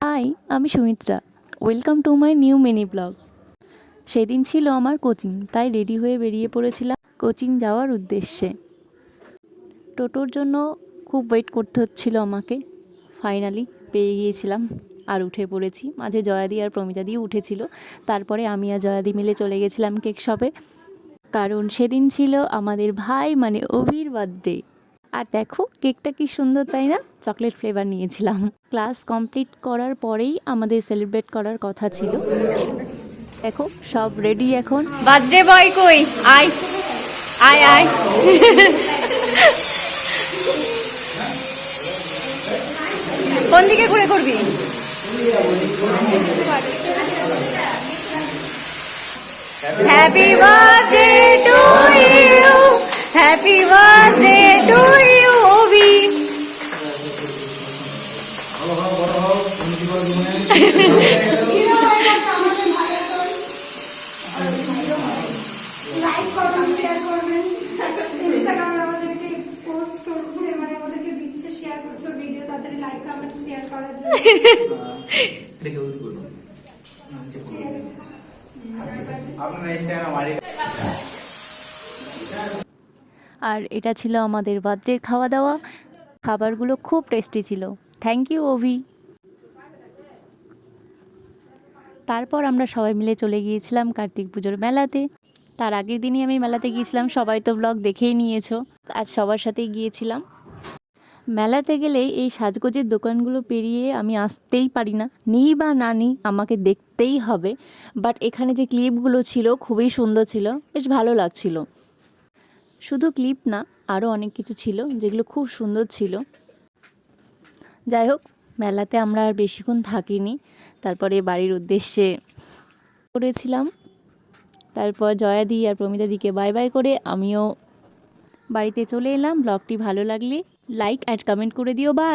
High, আমি Sumitra. Welcome to my new mini blog. সেদিন ছিল আমার কোচিং, তাই রেডি হয়ে বেরিয়ে পড়েছিলাম কোচিং যাওয়ার উদ্দেশ্যে। টোটোর জন্য খুব ওয়েট করতে হচ্ছিল আমাকে। ফাইনালি পেয়ে গিয়েছিলাম আর উঠে পড়েছি। মাঝে জয়াদি আর প্রমিতাদিও উঠেছিল। তারপরে আমি আর জয়াদি মিলে চলে গেছিলাম কেক শপে, কারণ সেদিন ছিল আমাদের ভাই মানে অভির বার্থডে। আর দেখো কেকটা কি সুন্দর, তাই না? চকলেট ফ্লেভার নিয়েছিলাম। ক্লাস কমপ্লিট করার পরেই আমাদের সেলিব্রেট করার কথা ছিল। দেখো সব রেডি এখন। বার্থডে বয় কই? আয় আয় আয়। কোন দিকে ঘুরে করবি? Happy birthday to you, happy birthday to you Abhi. Like করবেন, শেয়ার করবেন, ইনস্টাগ্রামে আমাদেরকে পোস্ট করছে, মানে আমাদেরকে দিচ্ছে, শেয়ার করছে ভিডিও, তাদের লাইক কমেন্ট শেয়ার করার জন্য। আর এটা ছিল আমাদের বার্থডের খাওয়া দাওয়া। খাবারগুলো খুব টেস্টি ছিল। থ্যাংক ইউ অভি। তারপর আমরা সবাই মিলে চলে গিয়েছিলাম কার্তিক পুজোর মেলাতে। তার আগের দিনই আমি মেলাতে গিয়েছিলাম, সবাই তো ব্লগ দেখেই নিয়েছো। আজ সবার সাথেই গিয়েছিলাম। মেলাতে গেলে এই সাজগোজের দোকানগুলো পেরিয়ে আমি আসতেই পারি না। নিই বা না নিই, আমাকে দেখতেই হবে। বাট এখানে যে ক্লিপগুলো ছিল খুবই সুন্দর ছিল, বেশ ভালো লাগছিল। শুধু ক্লিপ না, আরও অনেক কিছু ছিল যেগুলো খুব সুন্দর ছিল। যাই হোক, মেলাতে আমরা আর বেশিক্ষণ থাকিনি। তারপরে বাড়ির উদ্দেশ্যে করেছিলাম। তারপর জয়াদি আর প্রমিতাদিকে বাই বাই করে আমিও বাড়িতে চলে এলাম। ব্লগটি ভালো লাগলে লাইক অ্যান্ড কমেন্ট করে দিও। বাই।